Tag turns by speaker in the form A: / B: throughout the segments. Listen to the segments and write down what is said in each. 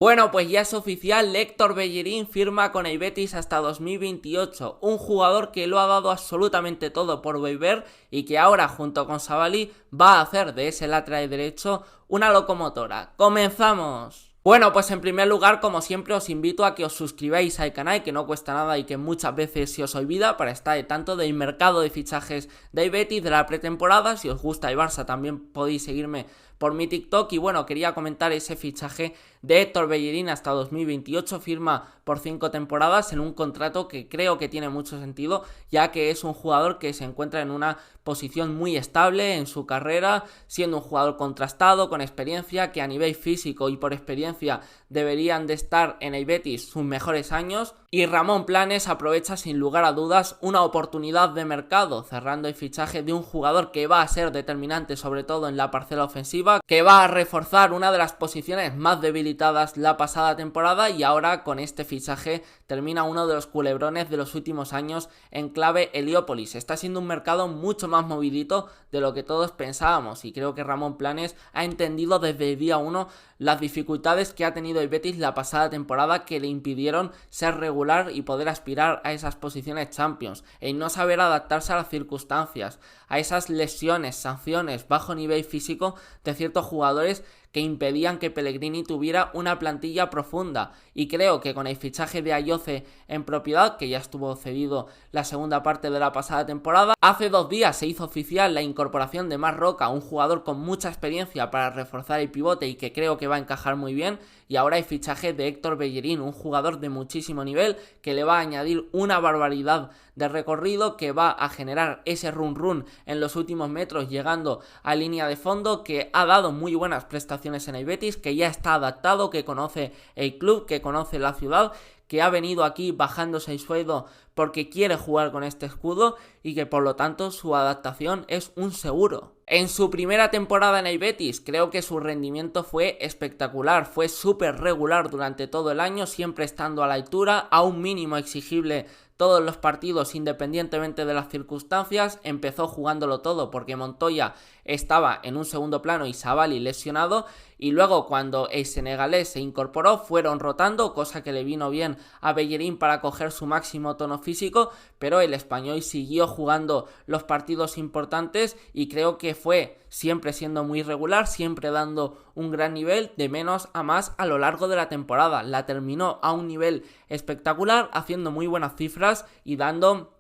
A: Bueno, pues ya es oficial, Héctor Bellerín firma con el Betis hasta 2028, un jugador que lo ha dado absolutamente todo por volver y que ahora junto con Savali va a hacer de ese lateral derecho una locomotora. ¡Comenzamos! Bueno, pues en primer lugar, como siempre, os invito a que os suscribáis al canal, que no cuesta nada y que muchas veces se os olvida, para estar al tanto del mercado de fichajes del Betis, de la pretemporada. Si os gusta el Barça también podéis seguirme por mi TikTok. Y bueno, quería comentar ese fichaje de Héctor Bellerín hasta 2028, firma por 5 temporadas en un contrato que creo que tiene mucho sentido, ya que es un jugador que se encuentra en una posición muy estable en su carrera, siendo un jugador contrastado, con experiencia, que a nivel físico y por experiencia deberían de estar en el Betis sus mejores años. Y Ramón Planes aprovecha sin lugar a dudas una oportunidad de mercado, cerrando el fichaje de un jugador que va a ser determinante sobre todo en la parcela ofensiva, que va a reforzar una de las posiciones más debilitadas la pasada temporada, y ahora con este fichaje termina uno de los culebrones de los últimos años en clave Heliópolis. Está siendo un mercado mucho más movidito de lo que todos pensábamos, y creo que Ramón Planes ha entendido desde el día 1 las dificultades que ha tenido el Betis la pasada temporada, que le impidieron ser regular y poder aspirar a esas posiciones Champions, el no saber adaptarse a las circunstancias, a esas lesiones, sanciones, bajo nivel físico de ciertos jugadores que impedían que Pellegrini tuviera una plantilla profunda. Y creo que con el fichaje de Ayoce en propiedad, que ya estuvo cedido la segunda parte de la pasada temporada, hace 2 días se hizo oficial la incorporación de Marc Roca, un jugador con mucha experiencia para reforzar el pivote y que creo que va a encajar muy bien. Y ahora el fichaje de Héctor Bellerín, un jugador de muchísimo nivel que le va a añadir una barbaridad de recorrido, que va a generar ese run en los últimos metros llegando a línea de fondo, que ha dado muy buenas prestaciones en el Betis, que ya está adaptado, que conoce el club, que conoce la ciudad, que ha venido aquí bajándose el sueldo porque quiere jugar con este escudo y que por lo tanto su adaptación es un seguro. En su primera temporada en el Betis creo que su rendimiento fue espectacular, fue súper regular durante todo el año, siempre estando a la altura, a un mínimo exigible todos los partidos independientemente de las circunstancias. Empezó jugándolo todo porque Montoya estaba en un segundo plano y Savali lesionado, y luego cuando el senegalés se incorporó fueron rotando, cosa que le vino bien a Bellerín para coger su máximo tono físico, pero el español siguió jugando los partidos importantes y creo que fue siempre siendo muy regular, siempre dando un gran nivel, de menos a más a lo largo de la temporada. La terminó a un nivel espectacular, haciendo muy buenas cifras y dando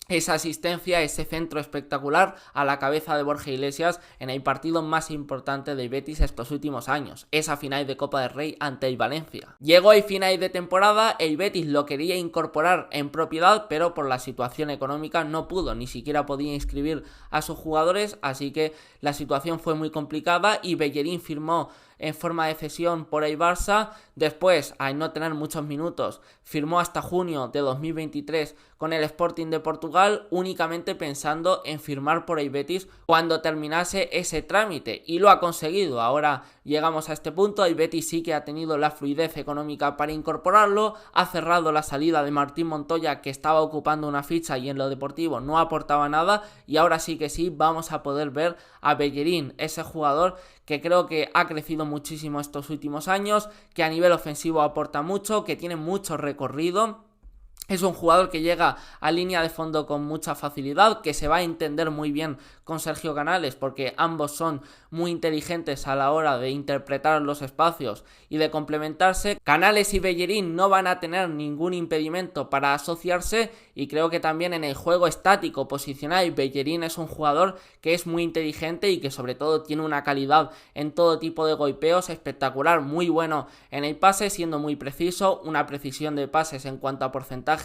A: esa asistencia, ese centro espectacular a la cabeza de Borja Iglesias en el partido más importante del Betis estos últimos años, esa final de Copa del Rey ante el Valencia. Llegó el final de temporada, el Betis lo quería incorporar en propiedad, pero por la situación económica no pudo, ni siquiera podía inscribir a sus jugadores, así que la situación fue muy complicada y Bellerín firmó en forma de cesión por el Barça. Después, al no tener muchos minutos, firmó hasta junio de 2023 con el Sporting de Portugal, únicamente pensando en firmar por el Betis cuando terminase ese trámite, y lo ha conseguido. Ahora llegamos a este punto, el Betis sí que ha tenido la fluidez económica para incorporarlo, ha cerrado la salida de Martín Montoya, que estaba ocupando una ficha y en lo deportivo no aportaba nada, y ahora sí que sí vamos a poder ver a Bellerín, ese jugador que creo que ha crecido muchísimo estos últimos años, que a nivel ofensivo aporta mucho, que tiene mucho recorrido. Es un jugador que llega a línea de fondo con mucha facilidad, que se va a entender muy bien con Sergio Canales porque ambos son muy inteligentes a la hora de interpretar los espacios y de complementarse. Canales y Bellerín no van a tener ningún impedimento para asociarse, y creo que también en el juego estático posicional Bellerín es un jugador que es muy inteligente y que sobre todo tiene una calidad en todo tipo de golpeos espectacular, muy bueno en el pase, siendo muy preciso, una precisión de pases en cuanto a porcentajes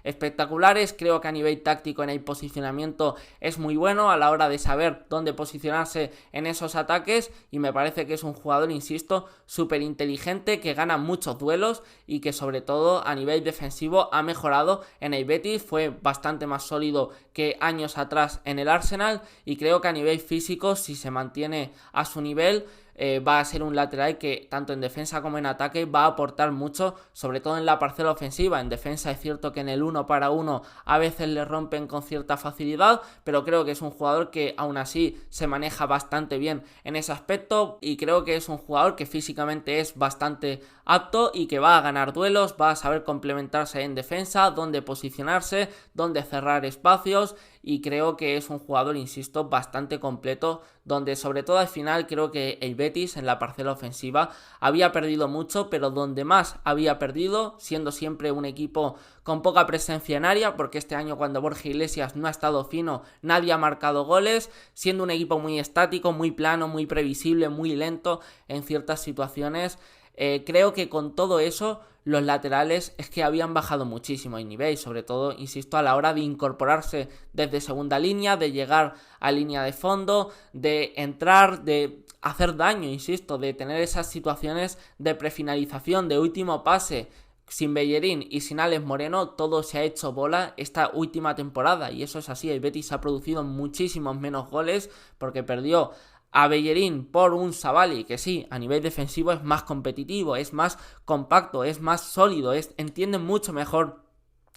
A: espectaculares. Creo que a nivel táctico en el posicionamiento es muy bueno a la hora de saber dónde posicionarse en esos ataques, y me parece que es un jugador, insisto, súper inteligente, que gana muchos duelos y que sobre todo a nivel defensivo ha mejorado en el Betis, fue bastante más sólido que años atrás en el Arsenal, y creo que a nivel físico, si se mantiene a su nivel, va a ser un lateral que tanto en defensa como en ataque va a aportar mucho, sobre todo en la parcela ofensiva. En defensa es cierto que en el 1 para 1 a veces le rompen con cierta facilidad, pero creo que es un jugador que aún así se maneja bastante bien en ese aspecto, y creo que es un jugador que físicamente es bastante apto y que va a ganar duelos, va a saber complementarse en defensa, dónde posicionarse, dónde cerrar espacios, y creo que es un jugador, insisto, bastante completo, donde sobre todo al final creo que el Betis en la parcela ofensiva había perdido mucho, pero donde más había perdido, siendo siempre un equipo con poca presencia en área, porque este año cuando Borja Iglesias no ha estado fino, nadie ha marcado goles, siendo un equipo muy estático, muy plano, muy previsible, muy lento en ciertas situaciones. Creo que con todo eso los laterales es que habían bajado muchísimo el nivel, sobre todo, insisto, a la hora de incorporarse desde segunda línea, de llegar a línea de fondo, de entrar, de hacer daño, insisto, de tener esas situaciones de prefinalización, de último pase. Sin Bellerín y sin Alex Moreno todo se ha hecho bola esta última temporada, y eso es así. El Betis ha producido muchísimos menos goles porque perdió a Bellerín por un Savali que sí, a nivel defensivo es más competitivo, es más compacto, es más sólido, entiende mucho mejor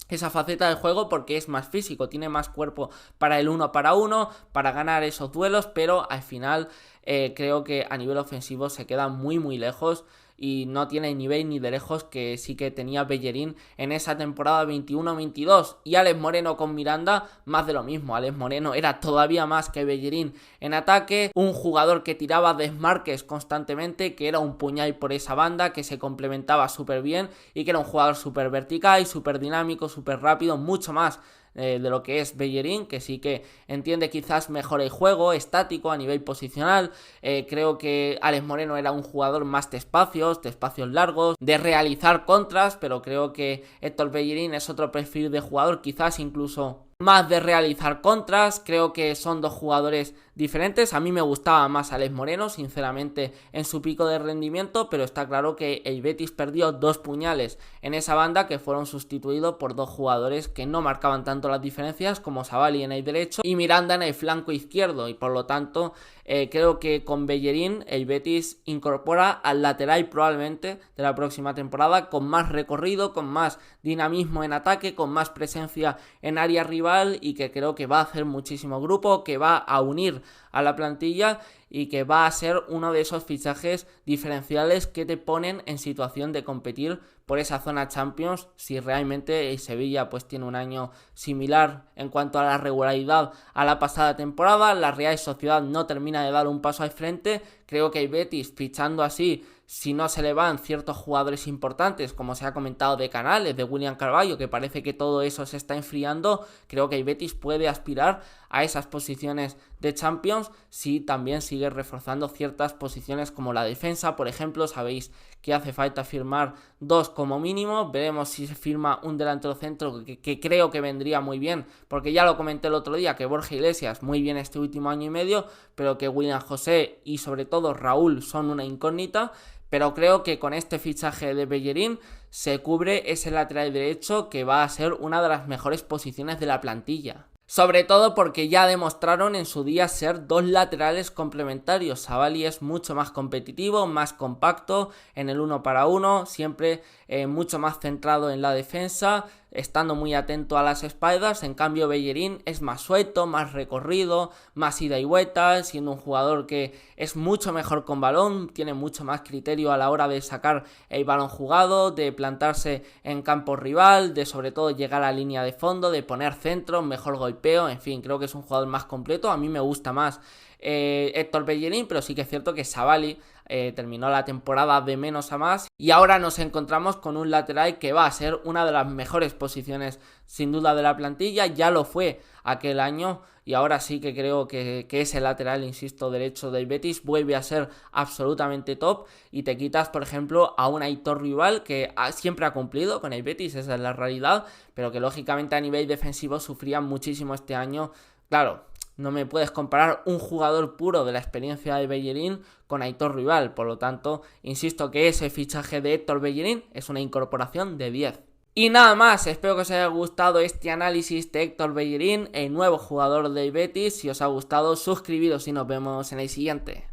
A: esa faceta del juego porque es más físico, tiene más cuerpo para el 1 para 1, para ganar esos duelos, pero al final creo que a nivel ofensivo se queda muy muy lejos y no tiene nivel ni de lejos que sí que tenía Bellerín en esa temporada 21-22. Y Alex Moreno con Miranda, más de lo mismo. Alex Moreno era todavía más que Bellerín en ataque, un jugador que tiraba desmarques constantemente, que era un puñal por esa banda, que se complementaba súper bien y que era un jugador súper vertical, súper dinámico, súper rápido, mucho más de lo que es Bellerín, que sí que entiende quizás mejor el juego estático a nivel posicional. Creo que Alex Moreno era un jugador más de espacios largos, de realizar contras, pero creo que Héctor Bellerín es otro perfil de jugador, quizás incluso más de realizar contras. Creo que son dos jugadores diferentes. A mí me gustaba más Alex Moreno, sinceramente, en su pico de rendimiento, pero está claro que el Betis perdió dos puñales en esa banda que fueron sustituidos por dos jugadores que no marcaban tanto las diferencias, como Savali en el derecho y Miranda en el flanco izquierdo, y por lo tanto creo que con Bellerín el Betis incorpora al lateral probablemente de la próxima temporada con más recorrido, con más dinamismo en ataque, con más presencia en área rival, y que creo que va a hacer muchísimo grupo, que va a unir a la plantilla y que va a ser uno de esos fichajes diferenciales que te ponen en situación de competir por esa zona Champions si realmente el Sevilla pues tiene un año similar en cuanto a la regularidad a la pasada temporada. La Real Sociedad no termina de dar un paso al frente. Creo que el Betis, fichando así, si no se le van ciertos jugadores importantes, como se ha comentado de Canales, de William Carvalho, que parece que todo eso se está enfriando, creo que el Betis puede aspirar a esas posiciones de Champions si también sigue reforzando ciertas posiciones como la defensa. Por ejemplo, sabéis que hace falta firmar dos como mínimo. Veremos si se firma un delantero centro que creo que vendría muy bien, porque ya lo comenté el otro día, que Borja Iglesias muy bien este último año y medio, pero que William José y sobre todo Raúl son una incógnita. Pero creo que con este fichaje de Bellerín se cubre ese lateral derecho que va a ser una de las mejores posiciones de la plantilla. Sobre todo porque ya demostraron en su día ser dos laterales complementarios. Savali es mucho más competitivo, más compacto en el 1 para 1, siempre mucho más centrado en la defensa, estando muy atento a las espaldas. En cambio Bellerín es más suelto, más recorrido, más ida y vuelta, siendo un jugador que es mucho mejor con balón, tiene mucho más criterio a la hora de sacar el balón jugado, de plantarse en campo rival, de sobre todo llegar a la línea de fondo, de poner centro, mejor golpeo. En fin, creo que es un jugador más completo. A mí me gusta más Héctor Bellerín, pero sí que es cierto que Savali terminó la temporada de menos a más, y ahora nos encontramos con un lateral que va a ser una de las mejores posiciones sin duda de la plantilla. Ya lo fue aquel año y ahora sí que creo que ese lateral, insisto, derecho del Betis vuelve a ser absolutamente top, y te quitas por ejemplo a un Aitor Rival que siempre ha cumplido con el Betis, esa es la realidad, pero que lógicamente a nivel defensivo sufría muchísimo este año. Claro, no me puedes comparar un jugador puro de la experiencia de Bellerín con Aitor Rival. Por lo tanto, insisto que ese fichaje de Héctor Bellerín es una incorporación de 10. Y nada más, espero que os haya gustado este análisis de Héctor Bellerín, el nuevo jugador del Betis. Si os ha gustado, suscribiros y nos vemos en el siguiente.